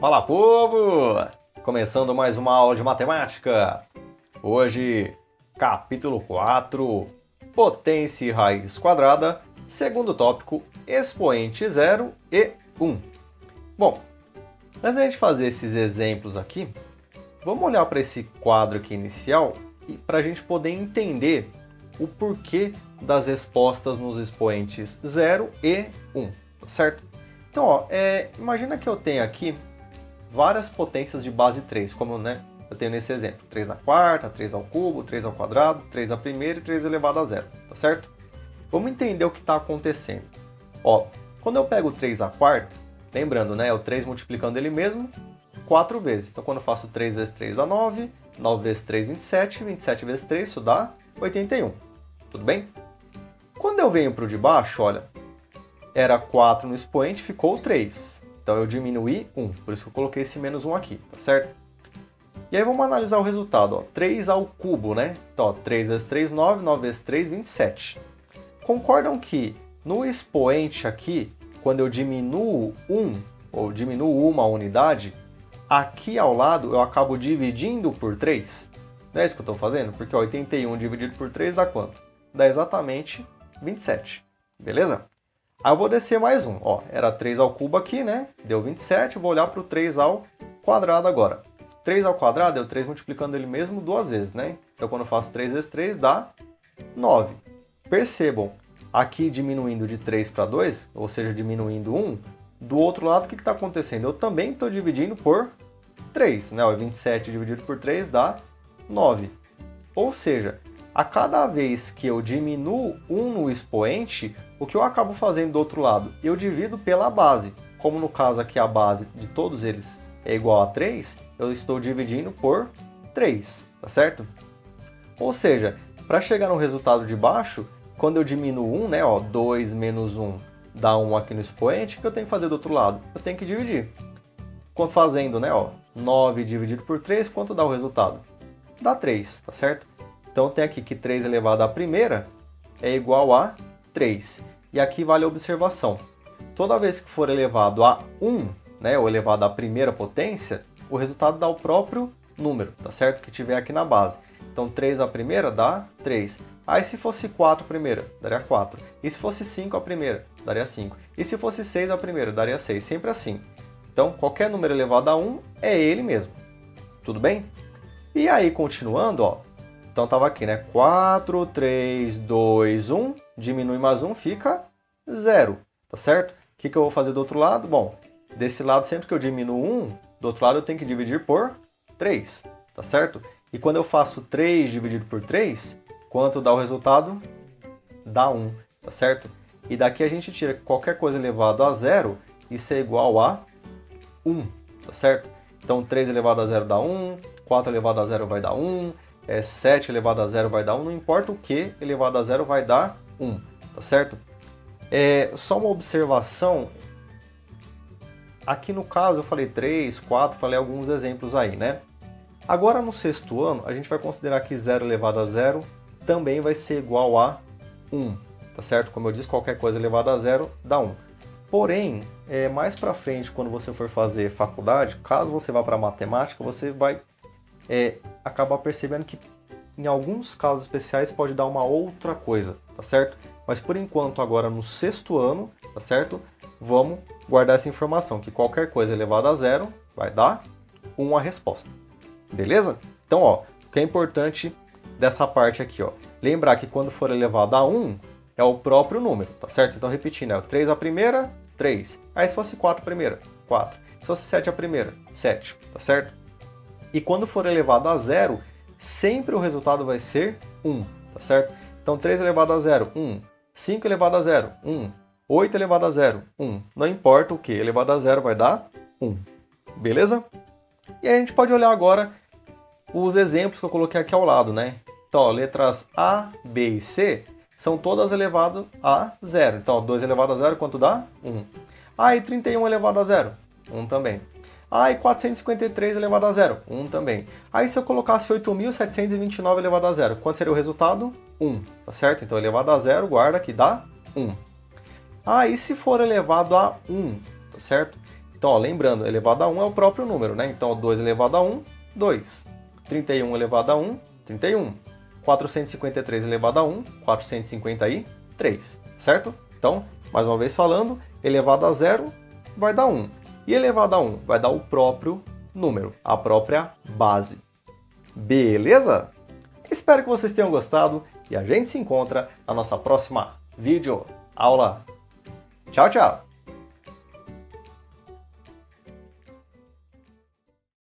Fala, povo! Começando mais uma aula de matemática. Hoje, capítulo 4, potência e raiz quadrada, segundo tópico, expoente 0 e 1. Bom, antes da gente fazer esses exemplos aqui, vamos olhar para esse quadro aqui inicial e para a gente poder entender o porquê das respostas nos expoentes 0 e 1, tá certo? Então, ó, imagina que eu tenho aqui várias potências de base 3, como eu tenho nesse exemplo. 3 à quarta, 3 ao cubo, 3 ao quadrado, 3 à primeira e 3 elevado a zero, tá certo? Vamos entender o que está acontecendo. Ó, quando eu pego 3 à quarta, lembrando, é o 3 multiplicando ele mesmo 4 vezes. Então, quando eu faço 3 vezes 3 dá 9, 9 vezes 3, 27, 27 vezes 3, isso dá 81. Tudo bem? Quando eu venho para o de baixo, olha, era 4 no expoente, ficou 3. Então eu diminuí 1, por isso que eu coloquei esse menos 1 aqui, tá certo? E aí vamos analisar o resultado, ó, 3 ao cubo, né? Então, ó, 3 vezes 3, 9, 9 vezes 3, 27. Concordam que no expoente aqui, quando eu diminuo 1, ou diminuo uma unidade, aqui ao lado eu acabo dividindo por 3? Não é isso que eu estou fazendo? Porque ó, 81 dividido por 3 dá quanto? Dá exatamente 27, beleza? Aí eu vou descer mais um, ó, era 3 ao cubo aqui, né? Deu 27, vou olhar para o 3 ao quadrado agora. 3 ao quadrado é o 3 multiplicando ele mesmo duas vezes, né? Então quando eu faço 3 vezes 3 dá 9. Percebam, aqui diminuindo de 3 para 2, ou seja, diminuindo 1, do outro lado o que está acontecendo? Eu também estou dividindo por 3, né? O 27 dividido por 3 dá 9. Ou seja, a cada vez que eu diminuo 1 no expoente, o que eu acabo fazendo do outro lado? Eu divido pela base. Como no caso aqui a base de todos eles é igual a 3, eu estou dividindo por 3, tá certo? Ou seja, para chegar no resultado de baixo, quando eu diminuo 1, né, ó, 2 menos 1 dá 1 aqui no expoente, o que eu tenho que fazer do outro lado? Eu tenho que dividir. Fazendo, né, ó, 9 dividido por 3, quanto dá o resultado? Dá 3, tá certo? Então tem aqui que 3 elevado à primeira é igual a 3. E aqui vale a observação. Toda vez que for elevado a 1, né, ou elevado à primeira potência, o resultado dá o próprio número, tá certo? Que tiver aqui na base. Então 3 à primeira dá 3. Aí se fosse 4 à primeira, daria 4. E se fosse 5 à primeira, daria 5. E se fosse 6 à primeira, daria 6. Sempre assim. Então qualquer número elevado a 1 é ele mesmo. Tudo bem? E aí continuando, ó. Então estava aqui, né? 4, 3, 2, 1. Diminui mais 1, fica 0. Tá certo? O que eu vou fazer do outro lado? Bom, desse lado, sempre que eu diminuo 1, do outro lado eu tenho que dividir por 3. Tá certo? E quando eu faço 3 dividido por 3, quanto dá o resultado? Dá 1. Tá certo? E daqui a gente tira qualquer coisa elevado a 0, isso é igual a 1. Tá certo? Então 3 elevado a 0 dá 1, 4 elevado a 0 vai dar 1, 7 elevado a 0 vai dar 1, não importa o que elevado a 0 vai dar 1, tá certo? Só uma observação, aqui no caso eu falei 3, 4, falei alguns exemplos aí, né? Agora no sexto ano a gente vai considerar que 0 elevado a 0 também vai ser igual a 1, tá certo? Como eu disse, qualquer coisa elevada a 0 dá 1. Porém, mais pra frente, quando você for fazer faculdade, caso você vá para matemática, você vai acabar percebendo que em alguns casos especiais pode dar uma outra coisa, tá certo? Mas por enquanto agora no sexto ano, tá certo? Vamos guardar essa informação, que qualquer coisa elevada a 0 vai dar 1 a resposta, beleza? Então, ó, o que é importante dessa parte aqui, ó, lembrar que quando for elevado a 1 é o próprio número, tá certo? Então repetindo, 3 à primeira, 3. Aí se fosse 4 à primeira, 4. Se fosse 7 à primeira, 7, tá certo? E quando for elevado a 0, sempre o resultado vai ser 1, tá certo? Então 3 elevado a 0, 1. 5 elevado a 0, 1. 8 elevado a 0, 1. Não importa o que, elevado a 0 vai dar 1. Beleza? E aí a gente pode olhar agora os exemplos que eu coloquei aqui ao lado, né? Então, ó, letras A, B e C são todas elevadas a 0. Então, ó, 2 elevado a 0, quanto dá? 1. Ah, e 31 elevado a 0? 1 também. Ah, e 453 elevado a 0? 1 também. Aí se eu colocasse 8.729 elevado a 0, quanto seria o resultado? 1, tá certo? Então elevado a 0, guarda que dá 1. Ah, e se for elevado a 1, tá certo? Então, ó, lembrando, elevado a 1 é o próprio número, né? Então, 2 elevado a 1, 2. 31 elevado a 1, 31. 453 elevado a 1, 453, certo? Então, mais uma vez falando, elevado a 0 vai dar 1. E elevado a 1 vai dar o próprio número, a própria base. Beleza? Espero que vocês tenham gostado e a gente se encontra na nossa próxima vídeo aula. Tchau, tchau!